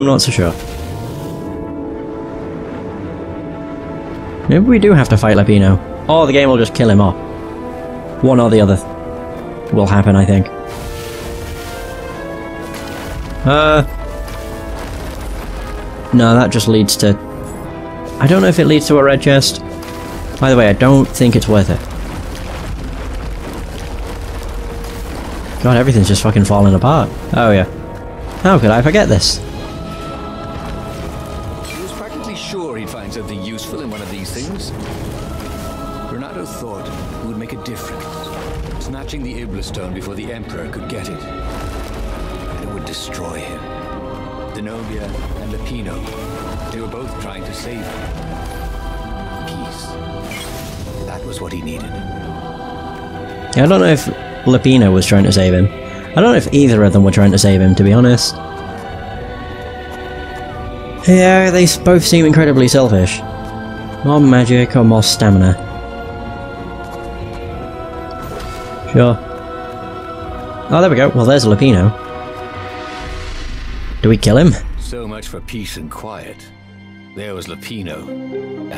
I'm not so sure. Maybe we do have to fight Lapino. Or the game will just kill him off. One or the other will happen, I think. No, that just leads to... I don't know if it leads to a red chest. By the way, I don't think it's worth it. God, everything's just fucking falling apart. Oh yeah. How could I forget this? He was practically sure he'd find something useful in one of these things. Reynardo thought it would make a difference, snatching the Iblastone before the Emperor could get it. And it would destroy him. Zenobia and Lapino, they were both trying to save him. Peace. That was what he needed. Yeah, I don't know if Lapino was trying to save him. I don't know if either of them were trying to save him, to be honest. Yeah, they both seem incredibly selfish. More magic or more stamina. Sure. Oh, there we go. Well, there's Lapino. Do we kill him? So much for peace and quiet. There was Lapino.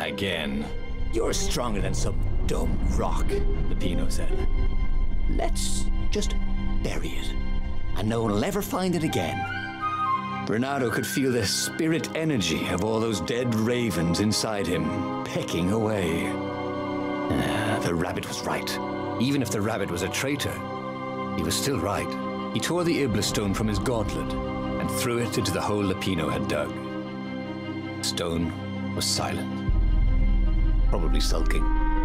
Again. You're stronger than some dumb rock, Lapino said. Let's just bury it, and no one will ever find it again. Reynardo could feel the spirit energy of all those dead ravens inside him, pecking away. The rabbit was right. Even if the rabbit was a traitor, he was still right. He tore the Iblastone from his gauntlet and threw it into the hole Lapino had dug. The stone was silent, probably sulking.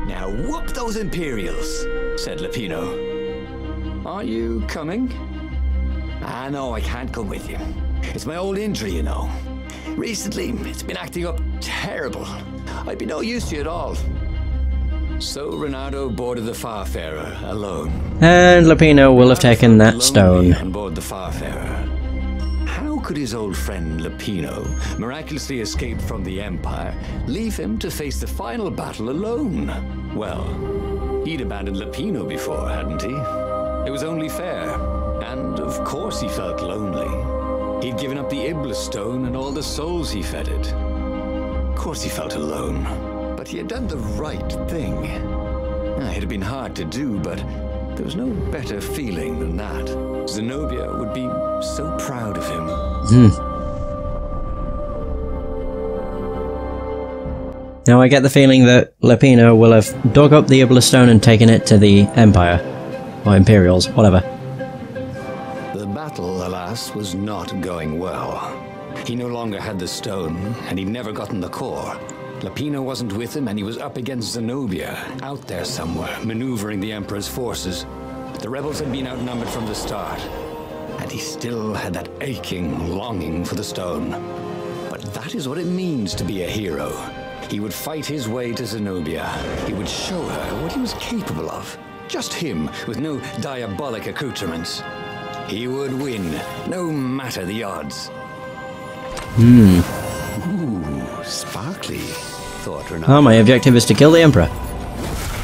Now whoop those Imperials, said Lapino. Are you coming? Ah, no, I can't come with you. It's my old injury, you know. Recently, it's been acting up terrible. I'd be no use to you at all. So Reynardo boarded the Farfarer alone. And Lapino will have taken that stone. On board the Farfarer. How could his old friend Lapino, miraculously escaped from the Empire, leave him to face the final battle alone? Well, he'd abandoned Lapino before, hadn't he? It was only fair. And of course he felt lonely. He'd given up the Iblastone and all the souls he fed it. Of course he felt alone. But he had done the right thing. It had been hard to do, but there was no better feeling than that. Zenobia would be so proud of him. Now I get the feeling that Lapino will have dug up the Iblastone and taken it to the Empire. Or Imperials, whatever. The battle, alas, was not going well. He no longer had the stone, and he'd never gotten the core. Lapino wasn't with him, and he was up against Zenobia, out there somewhere, maneuvering the Emperor's forces. The rebels had been outnumbered from the start, and he still had that aching longing for the stone. But that is what it means to be a hero. He would fight his way to Zenobia. He would show her what he was capable of. Just him, with no diabolic accoutrements. He would win, no matter the odds. Hmm. Ooh, sparkly, thought Reynardo. Oh, my objective is to kill the Emperor.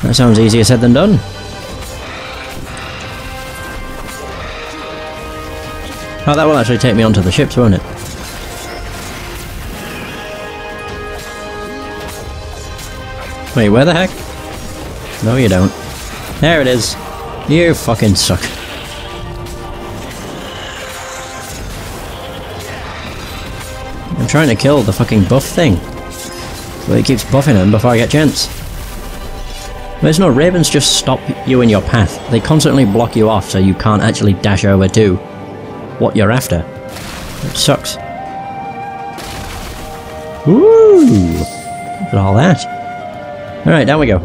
That sounds easier said than done. Oh, that will actually take me onto the ships, won't it? Wait, where the heck? No, you don't. There it is. You fucking suck. I'm trying to kill the fucking buff thing. But it keeps buffing him before I get chance. There's no ravens just stop you in your path. They constantly block you off so you can't actually dash over to what you're after. It sucks. Woo! Look at all that. Alright, down we go.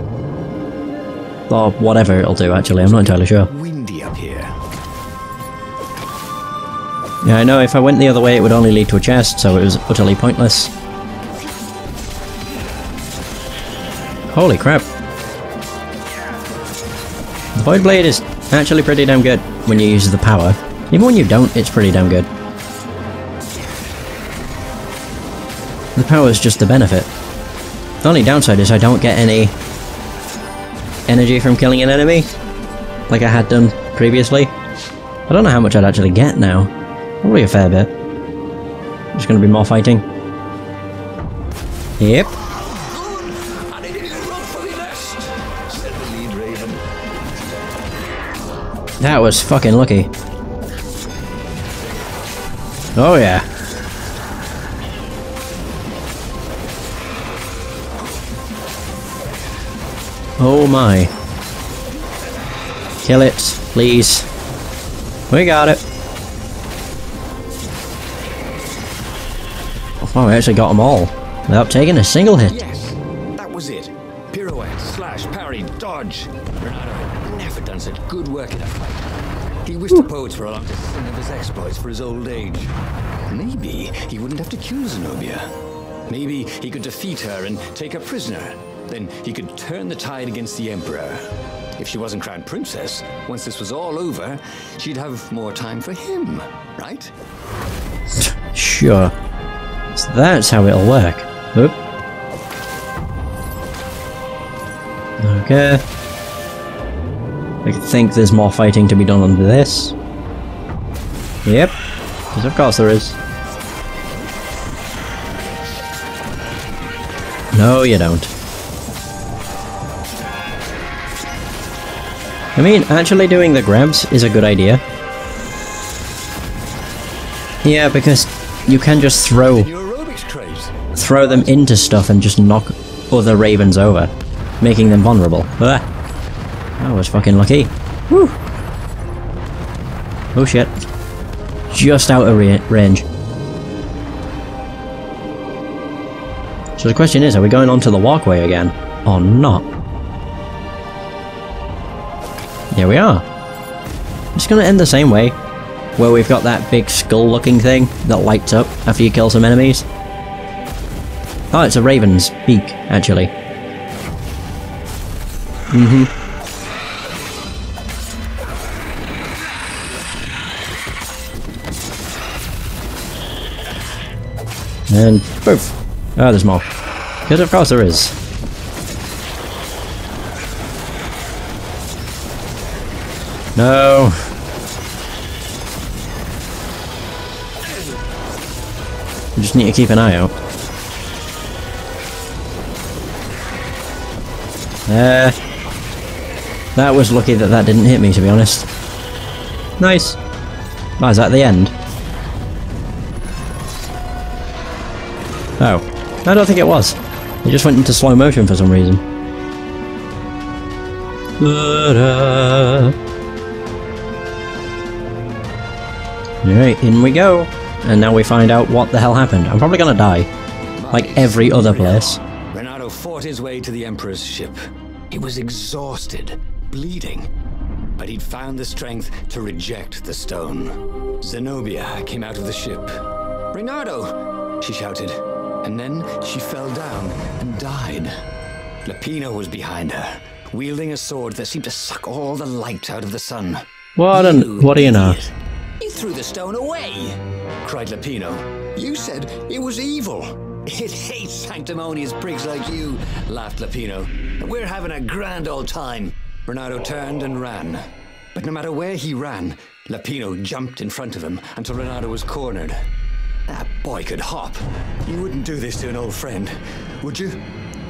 Or whatever it'll do, actually, I'm not entirely sure. Windy up here. Yeah, I know if I went the other way it would only lead to a chest, so it was utterly pointless. Holy crap. The Void Blade is actually pretty damn good when you use the power. Even when you don't, it's pretty damn good. The power is just the benefit. The only downside is I don't get any energy from killing an enemy, like I had done previously. I don't know how much I'd actually get now. Probably a fair bit. There's gonna be more fighting. Yep. And it is run for the nest, said the lead raven. That was fucking lucky. Oh yeah. Oh my. Kill it, please. We got it. Oh, we actually got them all without taking a single hit. Yes, that was it. Pirouette, slash, parry, dodge. Reynardo had never done such good work in a fight. He wished the poets were allowed to sing of his exploits for his old age. Maybe he wouldn't have to kill Zenobia. Maybe he could defeat her and take her prisoner. Then he could turn the tide against the Emperor. If she wasn't crowned princess, once this was all over, she'd have more time for him, right? Sure. So that's how it'll work. Oop. Okay. I think there's more fighting to be done under this. Yep. Because of course there is. No, you don't. I mean, actually doing the grabs is a good idea. Yeah, because you can just throw them into stuff and just knock other ravens over, making them vulnerable. Ah, that was fucking lucky. Woo. Oh shit. Just out of range. So the question is, are we going onto the walkway again? Or not? Here we are. It's gonna end the same way, where we've got that big skull-looking thing that lights up after you kill some enemies. Oh, it's a raven's beak, actually. And poof! Oh, there's more. Because of course there is. No! We just need to keep an eye out. That was lucky that that didn't hit me, to be honest. Nice! Oh, is that the end? Oh. I don't think it was. It just went into slow motion for some reason. Alright, in we go. And now we find out what the hell happened. I'm probably gonna die. Like every other place. Reynardo fought his way to the Emperor's ship. He was exhausted, bleeding. But he'd found the strength to reject the stone. Zenobia came out of the ship. "Reynardo!" she shouted. And then she fell down and died. Lapino was behind her, wielding a sword that seemed to suck all the light out of the sun. What do you know? You threw the stone away, cried Lapino. You said it was evil. It hates sanctimonious prigs like you, laughed Lapino. We're having a grand old time. Reynardo turned and ran. But no matter where he ran, Lapino jumped in front of him until Reynardo was cornered. That boy could hop. You wouldn't do this to an old friend, would you?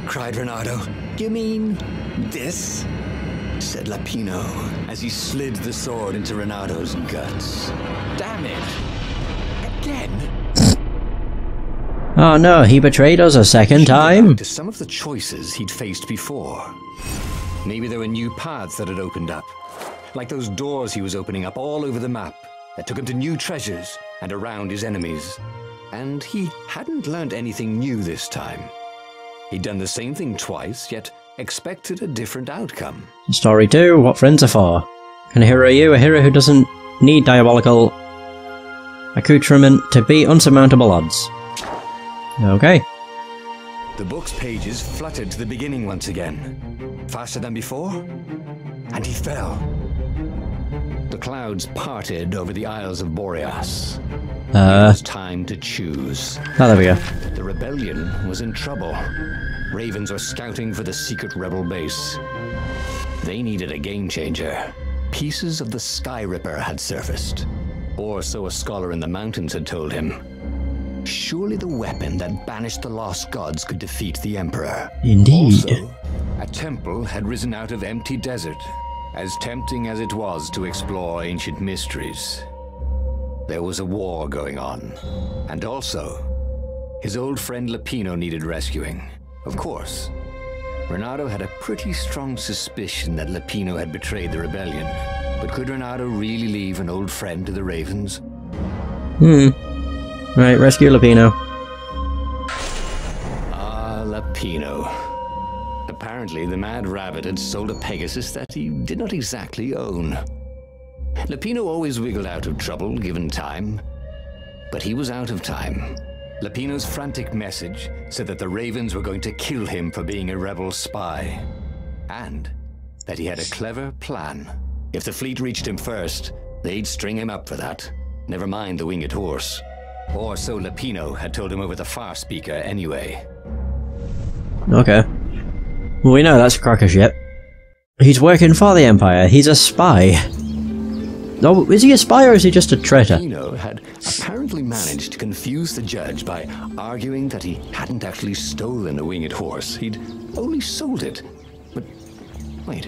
Cried Reynardo. You mean this? Said Lapino as he slid the sword into Reynardo's guts. Damn it! Again? Oh no, he betrayed us a second time? To some of the choices he'd faced before. Maybe there were new paths that had opened up. Like those doors he was opening up all over the map that took him to new treasures and around his enemies. And he hadn't learned anything new this time. He'd done the same thing twice, yet expected a different outcome. Story 2, what friends are for. Can a hero you, a hero who doesn't need diabolical accoutrement to beat unsurmountable odds. Okay. The book's pages fluttered to the beginning once again. Faster than before, and he fell. The clouds parted over the Isles of Boreas. It was time to choose. Oh, there we go. The rebellion was in trouble. Ravens were scouting for the secret rebel base. They needed a game changer. Pieces of the Sky Ripper had surfaced. Or so a scholar in the mountains had told him. surely the weapon that banished the lost gods could defeat the Emperor. Indeed. Also, a temple had risen out of empty desert, as tempting as it was to explore ancient mysteries. There was a war going on, and also, his old friend Lupino needed rescuing. Of course, Reynardo had a pretty strong suspicion that Lupino had betrayed the rebellion. But could Reynardo really leave an old friend to the Ravens? Right, rescue Lupino. Ah, Lupino. Apparently, the Mad Rabbit had sold a Pegasus that he did not exactly own. Lupino always wiggled out of trouble, given time. But he was out of time. Lupino's frantic message said that the Ravens were going to kill him for being a rebel spy. And that he had a clever plan. If the fleet reached him first, they'd string him up for that. Never mind the winged horse. Or so Lupino had told him over the far speaker anyway. Okay. Well, we know that's a crock of shit. He's working for the Empire. He's a spy. Oh, is he a spy or is he just a traitor? Lupino had apparently managed to confuse the judge by arguing that he hadn't actually stolen a winged horse. He'd only sold it. But wait.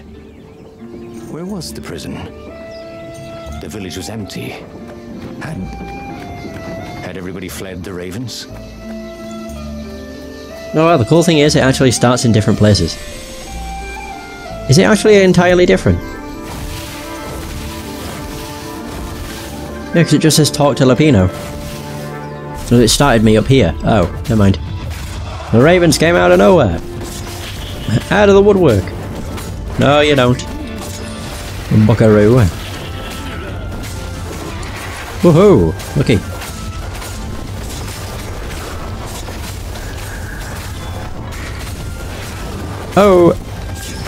Where was the prison? The village was empty. Had everybody fled the Ravens? Oh well, the cool thing is it actually starts in different places. Is it actually entirely different? Yeah, because it just says talk to Lupino. So it started me up here. Oh, never mind. The Ravens came out of nowhere. Out of the woodwork. No, you don't. Buckaroo. Woohoo! Looky. Oh!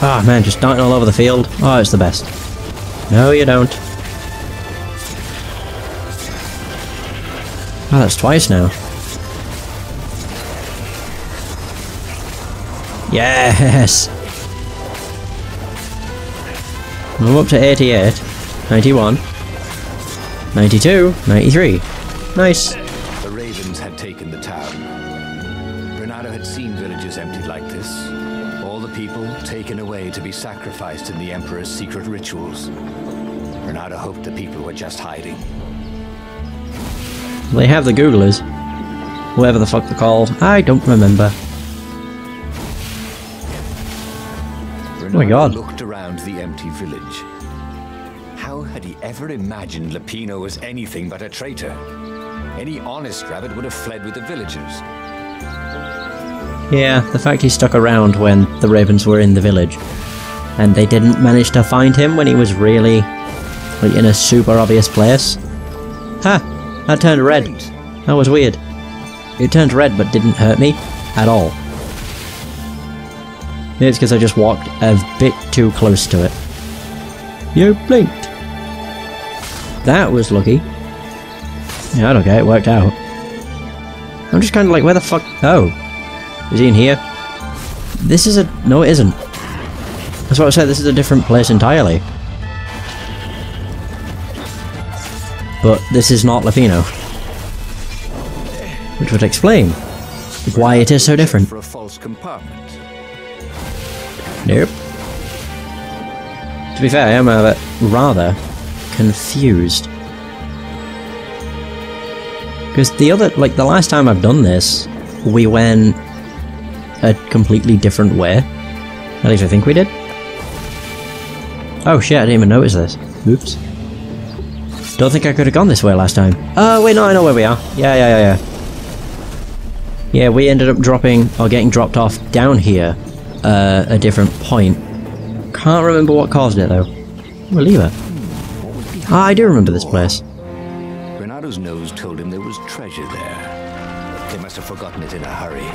Ah, man, just darting all over the field. Oh, it's the best. No, you don't. Oh, that's twice now. Yes! I'm up to 88, 91, 92, 93. Nice. The Ravens had taken the town. Reynardo had seen villages emptied like this. All the people taken away to be sacrificed in the Emperor's secret rituals. Reynardo hoped the people were just hiding. They have the Googlers. Whatever the fuck they're called. I don't remember. Reynardo Oh my god. looked around the empty village. How had he ever imagined Lupino was anything but a traitor? Any honest rabbit would have fled with the villagers. Yeah, the fact he stuck around when the Ravens were in the village. And they didn't manage to find him when he was really, like, in a super obvious place. Ha! That turned red. That was weird. It turned red but didn't hurt me at all. Maybe it's because I just walked a bit too close to it. You blinked. That was lucky. Yeah, okay, it worked out. I'm just kind of like, where the fuck? Oh. Is he in here? This is a... No, it isn't. That's what I said, this is a different place entirely. But this is not Lupino. Which would explain why it is so different. For a false compartment. Nope. To be fair, I am rather confused. Because the last time I've done this, we went a completely different way. At least I think we did. Oh shit, I didn't even notice this. Oops. Don't think I could have gone this way last time. Oh wait, no, I know where we are. Yeah. Yeah, we ended up getting dropped off down here. A different point. Can't remember what caused it though. We'll leave it. Ah, I do remember this place. Reynardo's nose told him there was treasure there. They must have forgotten it in a hurry.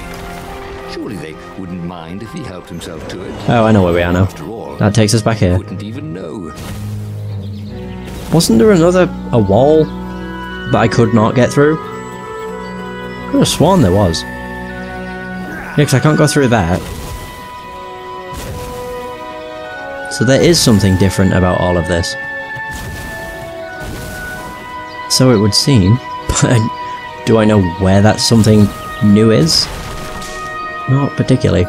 Surely they wouldn't mind if he helped himself to it. Oh, I know where we are now. After all, that takes us back here. Wouldn't even know. Wasn't there a wall that I could not get through? I could have sworn there was. Yeah, because I can't go through that. So there is something different about all of this. So it would seem, but do I know where that something new is? Not particularly.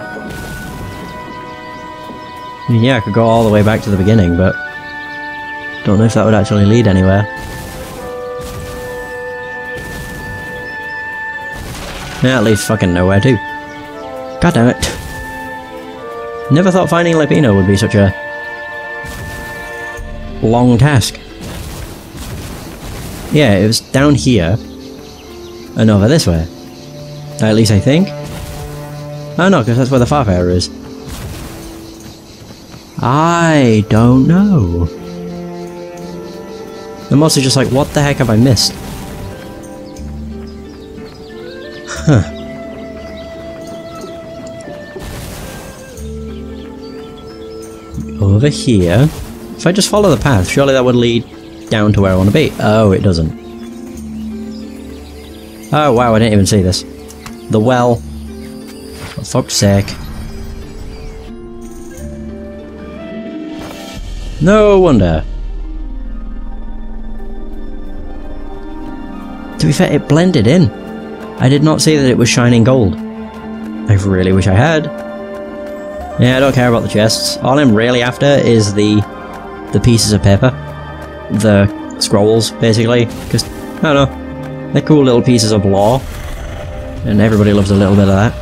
I mean, yeah, I could go all the way back to the beginning, but don't know if that would actually lead anywhere. Yeah, it leads fucking nowhere too. God damn it. Never thought finding Lepino would be such a long task. Yeah, it was down here and over this way. At least I think. Oh no, because that's where the Farfarer is. I don't know. I'm mostly just like, what the heck have I missed? Huh. Over here. If I just follow the path, surely that would lead down to where I want to be. Oh, it doesn't. Oh wow, I didn't even see this. The well. For fuck's sake. No wonder. To be fair, it blended in. I did not see that it was shining gold. I really wish I had. Yeah, I don't care about the chests. All I'm really after is the pieces of paper. The scrolls, basically. Because, I don't know, they're cool little pieces of lore. And everybody loves a little bit of that.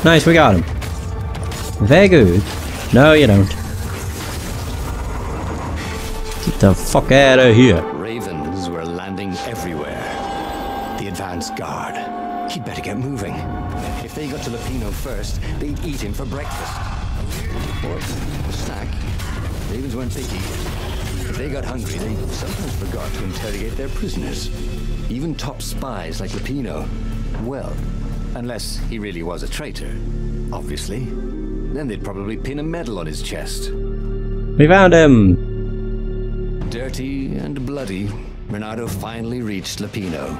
Nice, we got him. Very good. No, you don't. Get the fuck out of here. Ravens were landing everywhere. The advance guard. He'd better get moving. If they got to Lepino first, they'd eat him for breakfast. Or a snack. Ravens weren't picky. If they got hungry, they sometimes forgot to interrogate their prisoners. Even top spies like Lepino. Well, unless he really was a traitor, obviously. Then they'd probably pin a medal on his chest. We found him! Dirty and bloody, Reynardo finally reached Lepino.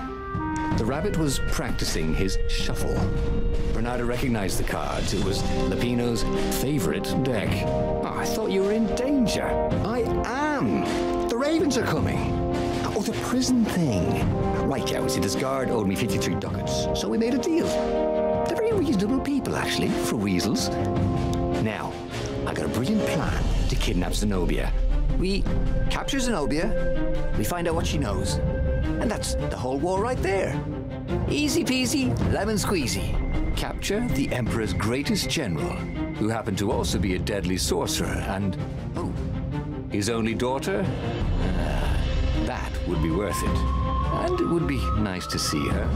The rabbit was practicing his shuffle. Reynardo recognized the cards. It was Lepino's favorite deck. Oh, I thought you were in danger. I am! The ravens are coming! Oh, the prison thing. Right, yeah, see, this guard owed me 53 ducats, so we made a deal. They're very reasonable people, actually, for weasels. Now, I got a brilliant plan to kidnap Zenobia. We capture Zenobia, we find out what she knows, and that's the whole war right there. Easy peasy, lemon squeezy. Capture the Emperor's greatest general, who happened to also be a deadly sorcerer, and, oh, his only daughter? That would be worth it. And it would be nice to see her.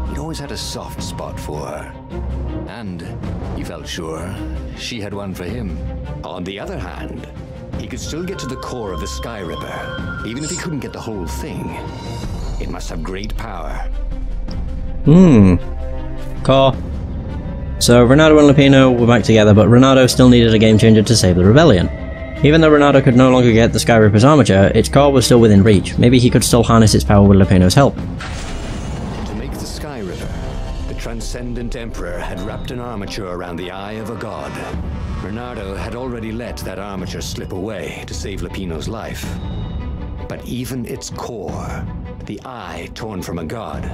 He'd always had a soft spot for her. And he felt sure she had one for him. On the other hand, he could still get to the core of the Sky Ripper, even if he couldn't get the whole thing. It must have great power. Core. So Reynardo and Lepino were back together, but Reynardo still needed a game changer to save the rebellion. Even though Reynardo could no longer get the Sky Ripper's armature, its core was still within reach. Maybe he could still harness its power with Lepino's help. To make the Sky Ripper, the Transcendent Emperor had wrapped an armature around the eye of a god. Reynardo had already let that armature slip away to save Lepino's life. But even its core, the eye torn from a god,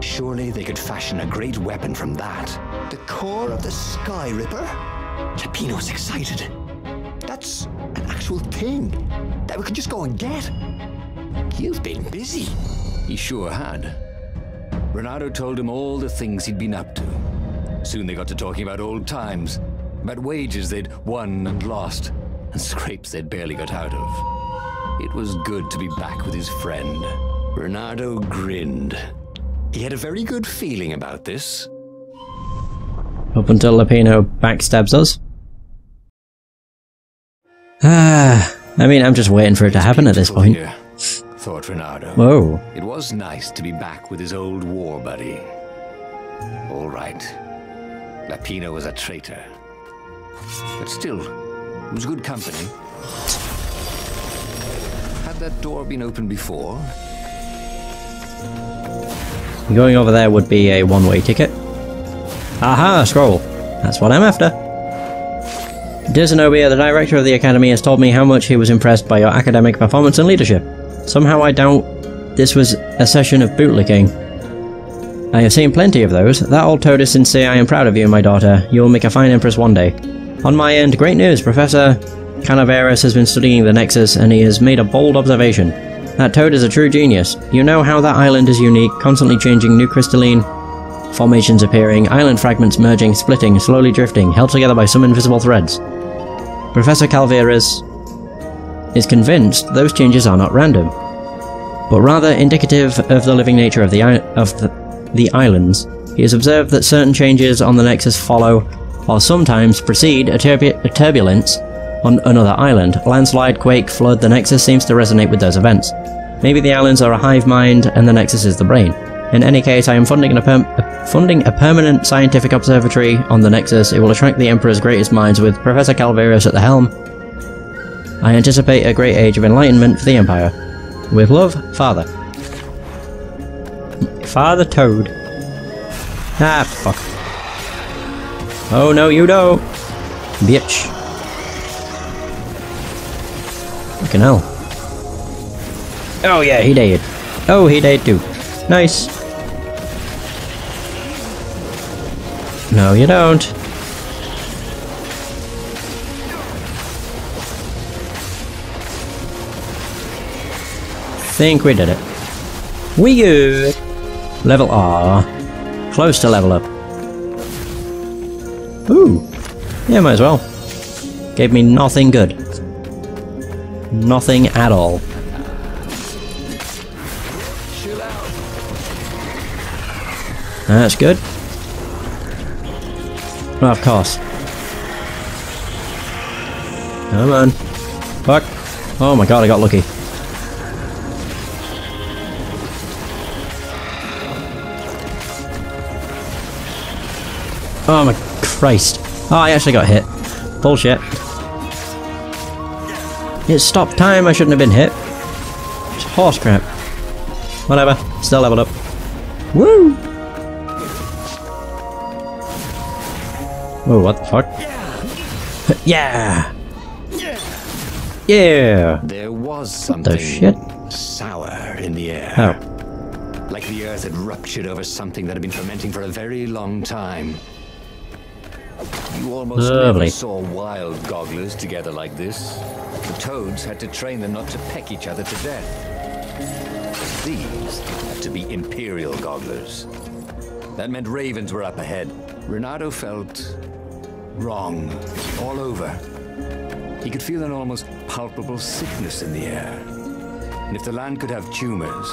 surely they could fashion a great weapon from that. The core of the Sky Ripper? Lepino's excited. That's an actual thing that we could just go and get. You've been busy. He sure had. Reynardo told him all the things he'd been up to. Soon they got to talking about old times, about wages they'd won and lost, and scrapes they'd barely got out of. It was good to be back with his friend. Reynardo grinned. He had a very good feeling about this. Up until Lepino backstabs us. I mean, I'm just waiting for it to happen at this point. Here, thought Reynardo. Whoa. It was nice to be back with his old war buddy. All right. Lepino was a traitor. But still, it was good company. Had that door been opened before? Going over there would be a one-way ticket. Aha, scroll. That's what I'm after. Dear Zenobia, the director of the Academy has told me how much he was impressed by your academic performance and leadership. Somehow I doubt this was a session of bootlicking. I have seen plenty of those. That old toad is sincere. I am proud of you, my daughter. You will make a fine empress one day. On my end, great news. Professor Canaveras has been studying the Nexus and he has made a bold observation. That toad is a true genius. You know how that island is unique, constantly changing, new crystalline formations appearing, island fragments merging, splitting, slowly drifting, held together by some invisible threads. Professor Canaveras is convinced those changes are not random, but rather indicative of the living nature of the islands. He has observed that certain changes on the Nexus follow, or sometimes precede, a turbulence on another island. Landslide, quake, flood, the Nexus seems to resonate with those events. Maybe the islands are a hive mind and the Nexus is the brain. In any case, I am funding a permanent scientific observatory on the Nexus. It will attract the Emperor's greatest minds with Professor Canaveras at the helm. I anticipate a great age of enlightenment for the Empire. With love, Father. Father Toad. Ah, fuck. Oh no, you don't! Bitch. Fucking hell. Oh yeah, he did. Oh, he did too. Nice. No, you don't. Think we did it. We good. Level R. Close to level up. Ooh. Yeah, might as well. Gave me nothing good. Nothing at all. That's good. Oh, of course. Come on. Fuck. Oh my god, I got lucky. Oh my Christ. Oh, I actually got hit. Bullshit. It stopped time, I shouldn't have been hit. It's horse crap. Whatever, still leveled up. Woo! Whoa, what the fuck? Yeah! Yeah! There was something sour in the air. Oh. Like the earth had ruptured over something that had been fermenting for a very long time. You almost never saw wild gogglers together like this. The toads had to train them not to peck each other to death. These had to be imperial gogglers. That meant ravens were up ahead. Reynardo felt wrong all over. He could feel an almost palpable sickness in the air. And if the land could have tumors,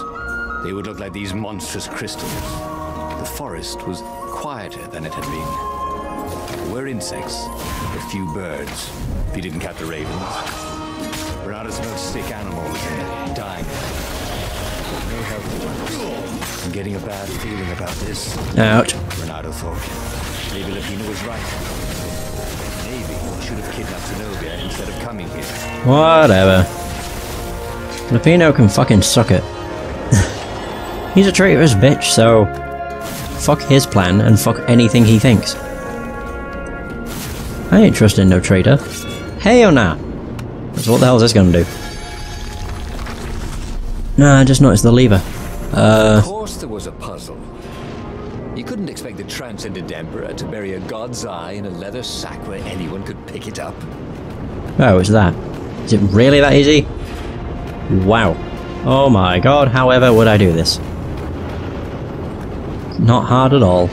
they would look like these monstrous crystals. The forest was quieter than it had been. There were insects, a few birds, if you didn't count the ravens. Reynardo smelled sick animals and dying. No healthy ones. I'm getting a bad feeling about this. Ouch. Reynardo thought. Maybe Lapina was right. Maybe I should have kidnapped Zenobia instead of coming here. Whatever. Lapino can fucking suck it. He's a traitorous bitch, so fuck his plan and fuck anything he thinks. I ain't trusting no traitor. Hell nah! So what the hell is this gonna do? Nah, I just noticed the lever. Of course there was a puzzle. You couldn't expect the transcendent Emperor to bury a god's eye in a leather sack where anyone could pick it up. Oh, it's that. Is it really that easy? Wow. Oh my god, however would I do this? Not hard at all.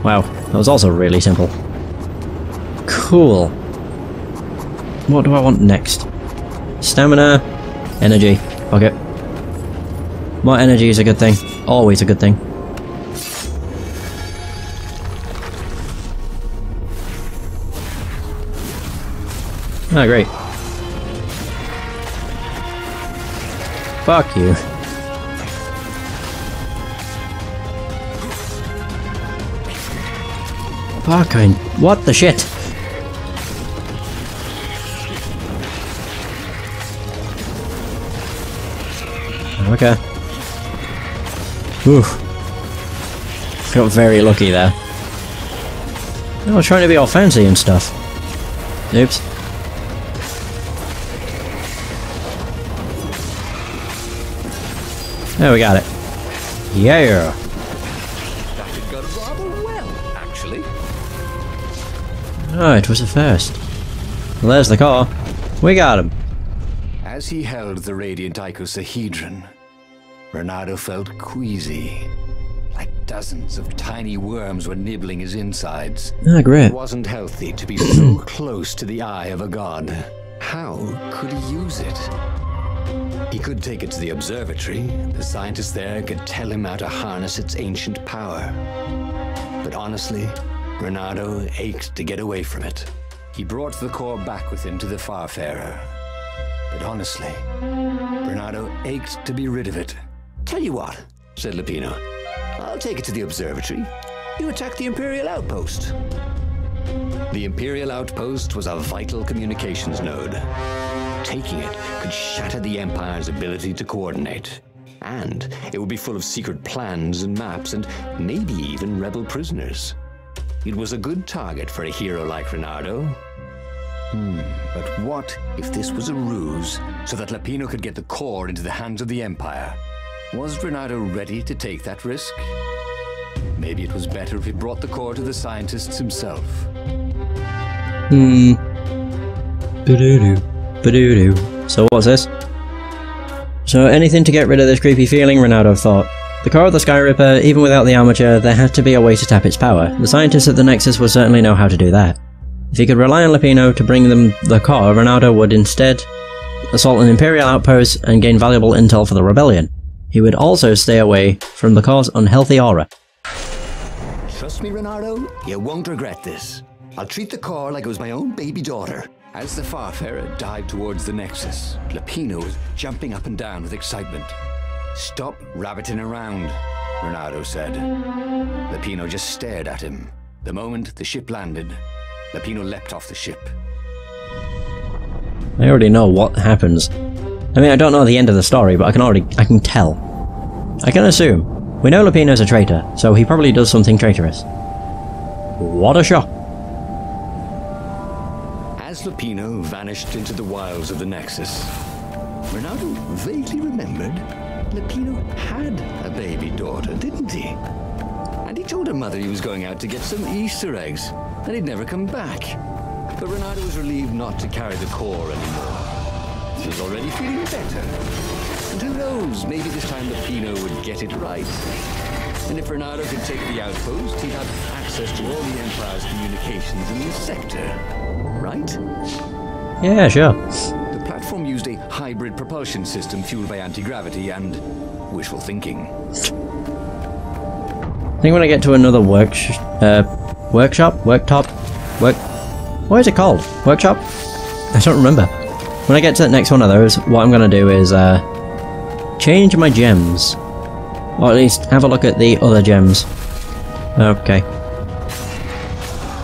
Wow, that was also really simple. Cool. What do I want next? Stamina, energy. Okay. More energy is a good thing. Always a good thing. Oh, great. Fuck you. Fucking... what the shit? Okay. Oof. Got very lucky there. I was trying to be all fancy and stuff. Oops. There, we got it. Yeah! That had gone rather well, actually. Oh, it was a first. Well, there's the core. We got him. As he held the radiant icosahedron, Reynardo felt queasy. Like dozens of tiny worms were nibbling his insides. Ah, great. It wasn't healthy to be so close to the eye of a god. How could he use it? He could take it to the observatory. The scientists there could tell him how to harness its ancient power. But honestly, Reynardo ached to get away from it. He brought the core back with him to the Farfarer. But honestly, Reynardo ached to be rid of it. Tell you what, said Lupino. I'll take it to the observatory. You attack the Imperial outpost. The Imperial outpost was a vital communications node. Taking it could shatter the Empire's ability to coordinate. And it would be full of secret plans and maps and maybe even rebel prisoners. It was a good target for a hero like Reynardo. But what if this was a ruse so that Lupino could get the core into the hands of the Empire? Was Reynardo ready to take that risk? Maybe it was better if he brought the core to the scientists himself. So what's this? So anything to get rid of this creepy feeling, Reynardo thought. The core of the Sky Ripper, even without the armature, there had to be a way to tap its power. The scientists at the Nexus would certainly know how to do that. If he could rely on Lupino to bring them the core, Reynardo would instead assault an Imperial outpost and gain valuable intel for the rebellion. He would also stay away from the core's unhealthy aura. Trust me, Reynardo, you won't regret this. I'll treat the core like it was my own baby daughter. As the Farfarer dived towards the Nexus, Lupino was jumping up and down with excitement. "Stop rabbiting around," Reynardo said. Lupino just stared at him. The moment the ship landed, Lupino leapt off the ship. I already know what happens. I mean, I don't know the end of the story, but I can tell. I can assume. We know Lupino's a traitor, so he probably does something traitorous. What a shock! As Lupino vanished into the wilds of the Nexus, Reynardo vaguely remembered Lupino had a baby daughter, didn't he? And he told her mother he was going out to get some Easter eggs, and he'd never come back. But Reynardo was relieved not to carry the core anymore. He was already feeling better. And who knows, maybe this time Lupino would get it right. And if Reynardo could take the outpost, he'd have access to all the Empire's communications in the sector. Right? Yeah, sure. The platform used a hybrid propulsion system fueled by anti-gravity and wishful thinking. I think when I get to another workshop? What is it called? Workshop? I don't remember. When I get to the next one of those, what I'm gonna do is, change my gems. Or at least have a look at the other gems. Okay.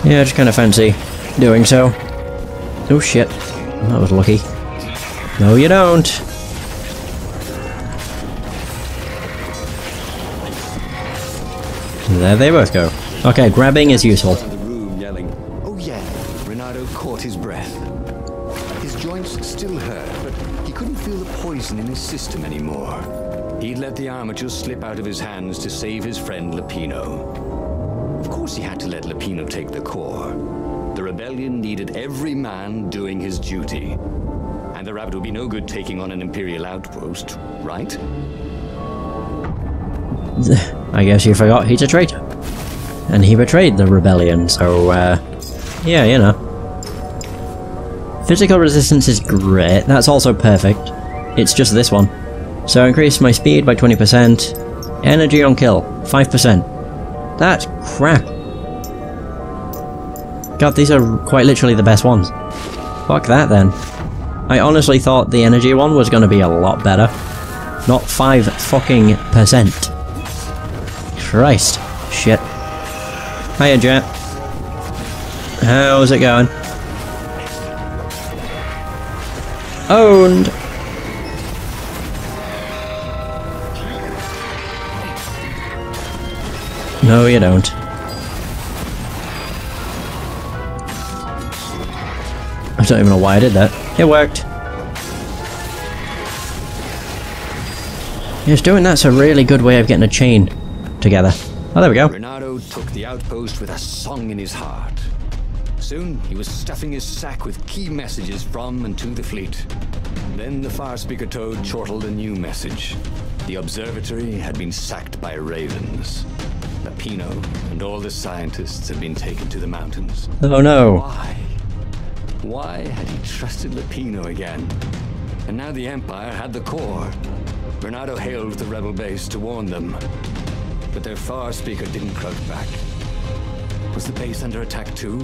Yeah, just kinda fancy doing so. Oh shit. That was lucky. No, you don't! There they both go. Okay, grabbing is useful. The room yelling, "Oh yeah!" Reynardo caught his breath. His joints still hurt, but he couldn't feel the poison in his system anymore. He'd let the armature slip out of his hands to save his friend Lupino. Of course he had to let Lupino take the core. The rebellion needed every man doing his duty. And the rabbit would be no good taking on an Imperial outpost, right? I guess you forgot he's a traitor. And he betrayed the rebellion, so, yeah, you know. Physical resistance is great, that's also perfect. It's just this one. So increase my speed by 20%, energy on kill, 5%. That's crap. God, these are quite literally the best ones. Fuck that then. I honestly thought the energy one was gonna be a lot better. Not 5 fucking %. Christ. Shit. Hiya, Jet. How's it going? Owned! No, you don't. don't even know why I did that. It worked. Yes, doing that's a really good way of getting a chain together. Oh, there we go. Reynardo took the outpost with a song in his heart. Soon, he was stuffing his sack with key messages from and to the fleet. Then the fire speaker toad chortled a new message. The observatory had been sacked by ravens. Lapino and all the scientists had been taken to the mountains. Oh no. Why? Why had he trusted Lapino again? And now the Empire had the core. Reynardo hailed the rebel base to warn them. But their far speaker didn't crouch back. Was the base under attack too?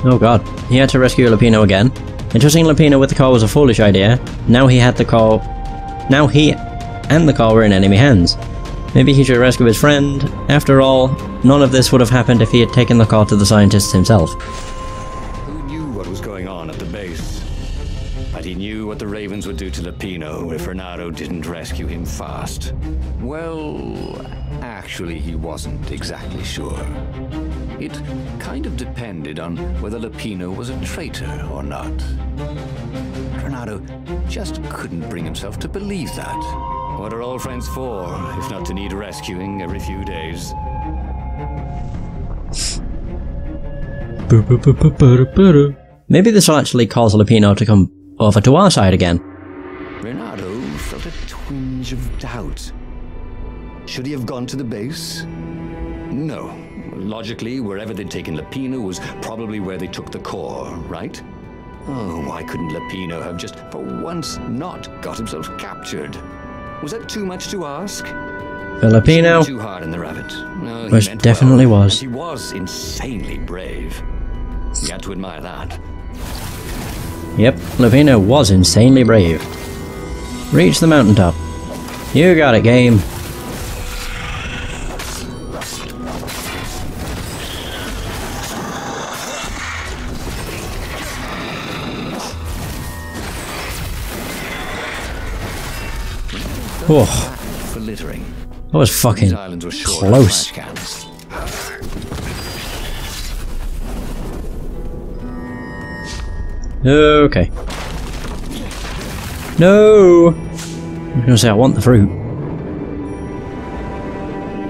Oh god. He had to rescue Lapino again. Entrusting Lapino with the core was a foolish idea. Now he and the core were in enemy hands. Maybe he should rescue his friend. After all, none of this would have happened if he had taken the core to the scientists himself. Who knew what was going on at the base? But he knew what the ravens would do to Lapino if Reynardo didn't rescue him fast. Well, actually he wasn't exactly sure. It kind of depended on whether Lapino was a traitor or not. Reynardo just couldn't bring himself to believe that. What are old friends for, if not to need rescuing every few days? Maybe this will actually cause Lapino to come over to our side again. Reynardo felt a twinge of doubt. Should he have gone to the base? No. Logically, wherever they'd taken Lapino was probably where they took the core, right? Oh, why couldn't Lapino have just, for once, not got himself captured? Was that too much to ask? Lapino Too hard in the rabbit. No, he most meant definitely well, was. and he was insanely brave. You had to admire that. Yep, Lapino was insanely brave. Reach the mountaintop. You got it, game. Oh, For littering. that was fucking These islands were short of close. trash cans. Okay. No! I'm gonna say I want the fruit.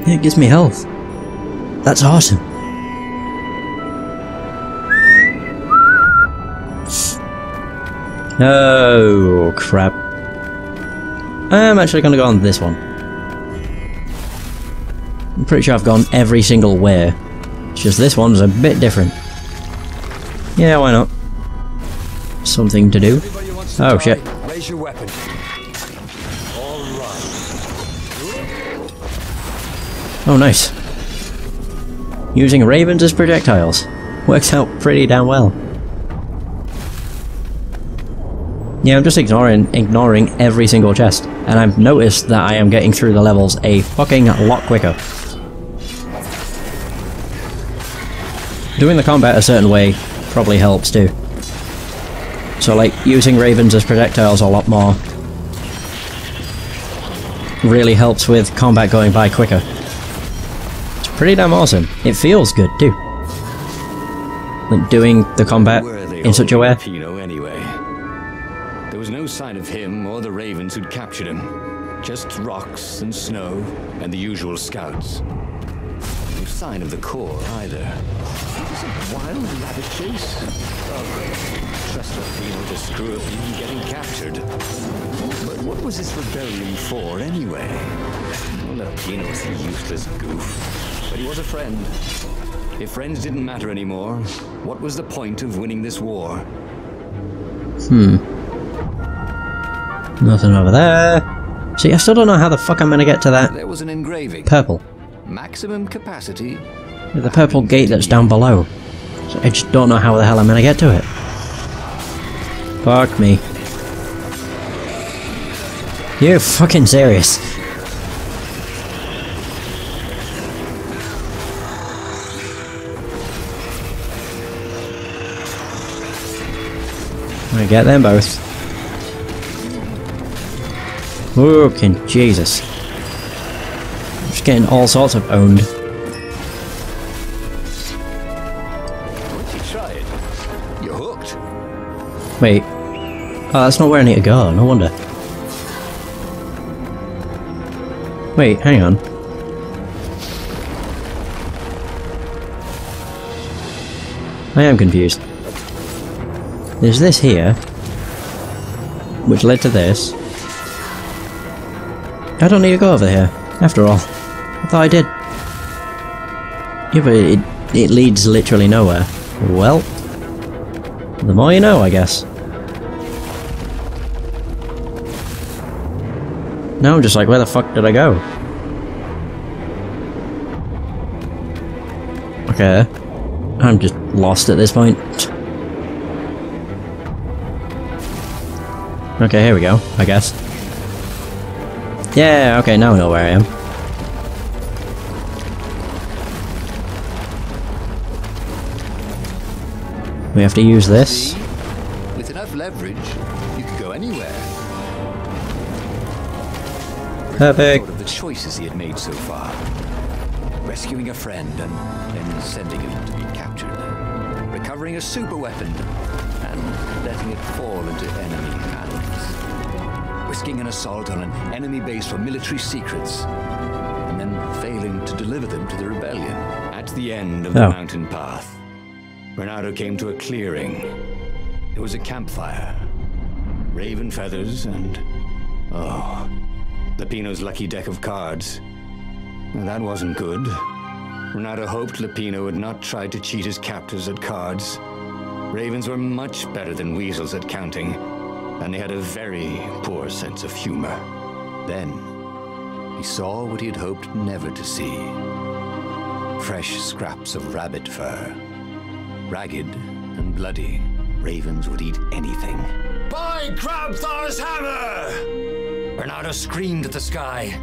Yeah, it gives me health. That's awesome. Oh, crap. I'm actually gonna go on this one. I'm pretty sure I've gone every single way. It's just this one's a bit different. Yeah, why not? Something to do. Oh shit. Raise your weapon. Oh nice. Using ravens as projectiles. Works out pretty damn well. Yeah, I'm just ignoring every single chest, and I've noticed that I am getting through the levels a fucking lot quicker. Doing the combat a certain way probably helps too. So like, using ravens as projectiles a lot more really helps with combat going by quicker. It's pretty damn awesome. It feels good too. Like doing the combat in such a way. Anyway. There was no sign of him or the ravens who'd captured him. Just rocks and snow and the usual scouts. No sign of the core either. Was it wild rabbit chase? Oh, trust Lapino to screw up even getting captured. But what was this rebellion for anyway? Well, Lapino was a useless goof. But he was a friend. If friends didn't matter anymore, what was the point of winning this war? Nothing over there. See, I still don't know how the fuck I'm gonna get to that There was an engraving. purple. Maximum capacity. The purple gate that's down below. So I just don't know how the hell I'm gonna get to it. Fuck me. You fucking serious? I get them both. Fucking Jesus. I'm just getting all sorts of owned. Once you try it, Wait. Oh, that's not where I need to go, no wonder. Wait, hang on. I am confused. There's this here, which led to this. I don't need to go over here, after all. I thought I did. Yeah, but it leads literally nowhere. Well, the more you know, I guess. Now I'm just like, where the fuck did I go? Okay. I'm just lost at this point. Okay, here we go, I guess. Yeah, okay, now I know where I am. We have to use this. With enough leverage, you could go anywhere. Perfect. Thought of the choices he had made so far. Rescuing a friend and then sending him to be captured. Recovering a super weapon and letting it fall into enemy hands. Risking an assault on an enemy base for military secrets and then failing to deliver them to the rebellion. At the end of the mountain path, Reynardo came to a clearing. There was a campfire, raven feathers, and Lupino's lucky deck of cards. Well, that wasn't good. Reynardo hoped Lupino would not try to cheat his captors at cards. Ravens were much better than weasels at counting, and they had a very poor sense of humor. Then, he saw what he had hoped never to see. Fresh scraps of rabbit fur. Ragged and bloody, ravens would eat anything. By Crabthar's hammer! Reynardo screamed at the sky.